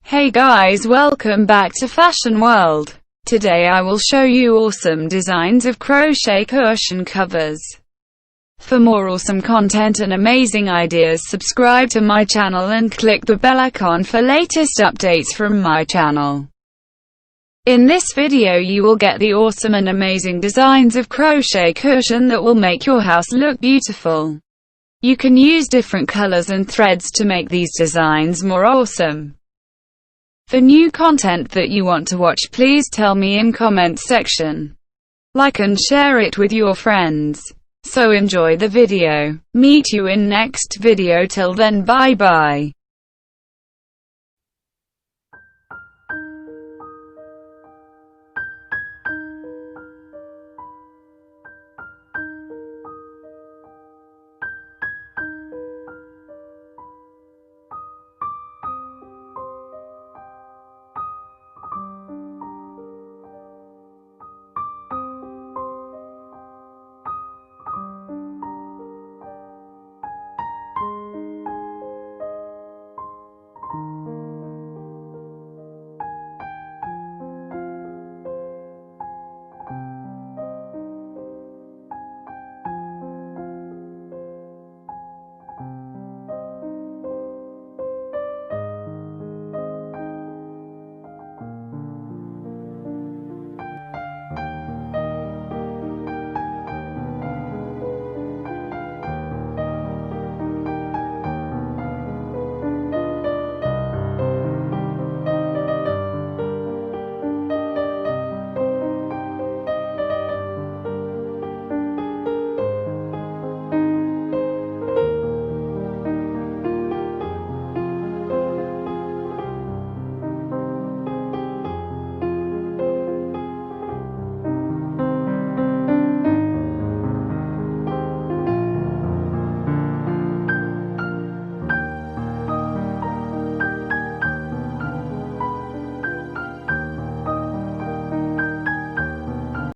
Hey guys, welcome back to Fashion World. Today I will show you awesome designs of crochet cushion covers. For more awesome content and amazing ideas, subscribe to my channel and click the bell icon for latest updates from my channel. In this video you will get the awesome and amazing designs of crochet cushion that will make your house look beautiful. You can use different colors and threads to make these designs more awesome. For new content that you want to watch, please tell me in comment section. Like and share it with your friends. So enjoy the video. Meet you in next video. Till then, bye bye.